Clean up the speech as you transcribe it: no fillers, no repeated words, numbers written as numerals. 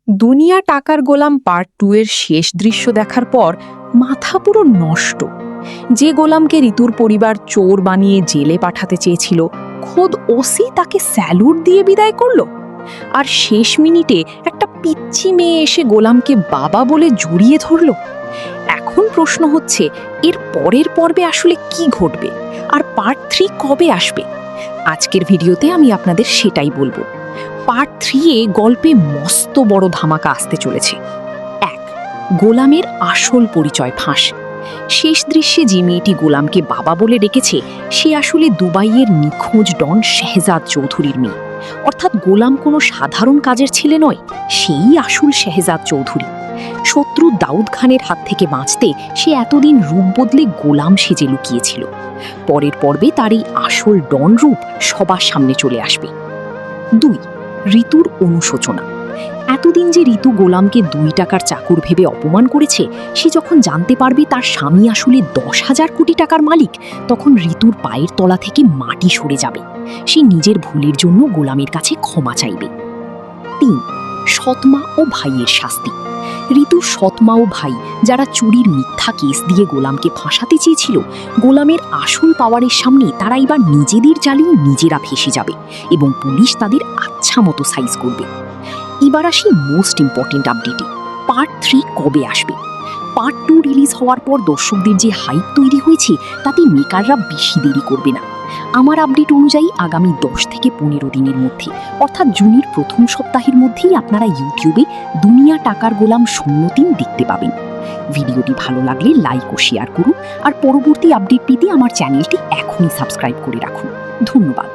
দুনিয়া টাকার গোলাম পার্ট 2 এর শেষ দৃশ্য দেখার পর মাথা পুরো নষ্ট। যে গোলামকে ঋতুর পরিবার চোর বানিয়ে জেলে পাঠাতে চেয়েছিল, খোদ ওসি তাকে স্যালুট দিয়ে বিদায় করলো। আর শেষ মিনিটে একটা পিচ্চি মেয়ে এসে গোলামকে বাবা বলে জড়িয়ে ধরল। এখন প্রশ্ন হচ্ছে, এর পরের পর্বে আসলে কি ঘটবে, আর পার্ট 3 কবে আসবে? আজকের ভিডিওতে আমি আপনাদের সেটাই বলবো। পার্ট 3 এ গল্পে মস্ত বড় ধামাকা আসতে চলেছে। 1. গোলামের আসল পরিচয় ফাঁস। শেষ দৃশ্যে যে মেয়েটি গোলামকে বাবা বলে ডেকেছে, সে আসলে দুবাইয়ের নিখোঁজ ডন শেহজাদ চৌধুরীর মেয়ে। অর্থাৎ গোলাম কোনো সাধারণ কাজের ছেলে নয়, সেই আসল শেহজাদ চৌধুরী। শত্রু দাউদ খানের হাত থেকে বাঁচতে সে এতদিন রূপ বদলে গোলাম সেজে লুকিয়েছিল। পরের পর্বে তার এই আসল ডন রূপ সবার সামনে চলে আসবে। 2. ঋতুর অনুশোচনা। এতদিন যে ঋতু গোলামকে 2 টাকার চাকর ভেবে অপমান করেছে, সে যখন জানতে পারবে তার স্বামী আসলে 10,000 কোটি টাকার মালিক, তখন ঋতুর পায়ের তলা থেকে মাটি সরে যাবে। সে নিজের ভুলের জন্য গোলামের কাছে ক্ষমা চাইবে। 3. সৎমা ও ভাইয়ের শাস্তি। ঋতুর সৎমা ও ভাই, যারা চুরির মিথ্যা কেস দিয়ে গোলামকে ফাঁসাতে চেয়েছিল, গোলামের আসল পাওয়ারের সামনে তারা এবার নিজেদের জ্বালিয়ে নিজেরা ফেঁসে যাবে এবং পুলিশ তাদের আচ্ছা মতো সাইজ করবে। এবার আসি মোস্ট ইম্পর্টেন্ট আপডেটে, পার্ট 3 কবে আসবে? পার্ট 2 রিলিজ হওয়ার পর দর্শকদের যে হাইপ তৈরি হয়েছে, তাতে মেকাররা বেশি দেরি করবে না। আমার আপডেট অনুযায়ী আগামী 10 থেকে 15 দিনের মধ্যে, অর্থাৎ জুনের প্রথম সপ্তাহের মধ্যেই আপনারা ইউটিউবে দুনিয়া টাকার গোলাম 03 দেখতে পাবেন। ভিডিওটি ভালো লাগলে লাইক ও শেয়ার করুন, আর পরবর্তী আপডেট পেতে আমার চ্যানেলটি এখনই সাবস্ক্রাইব করে রাখুন। ধন্যবাদ।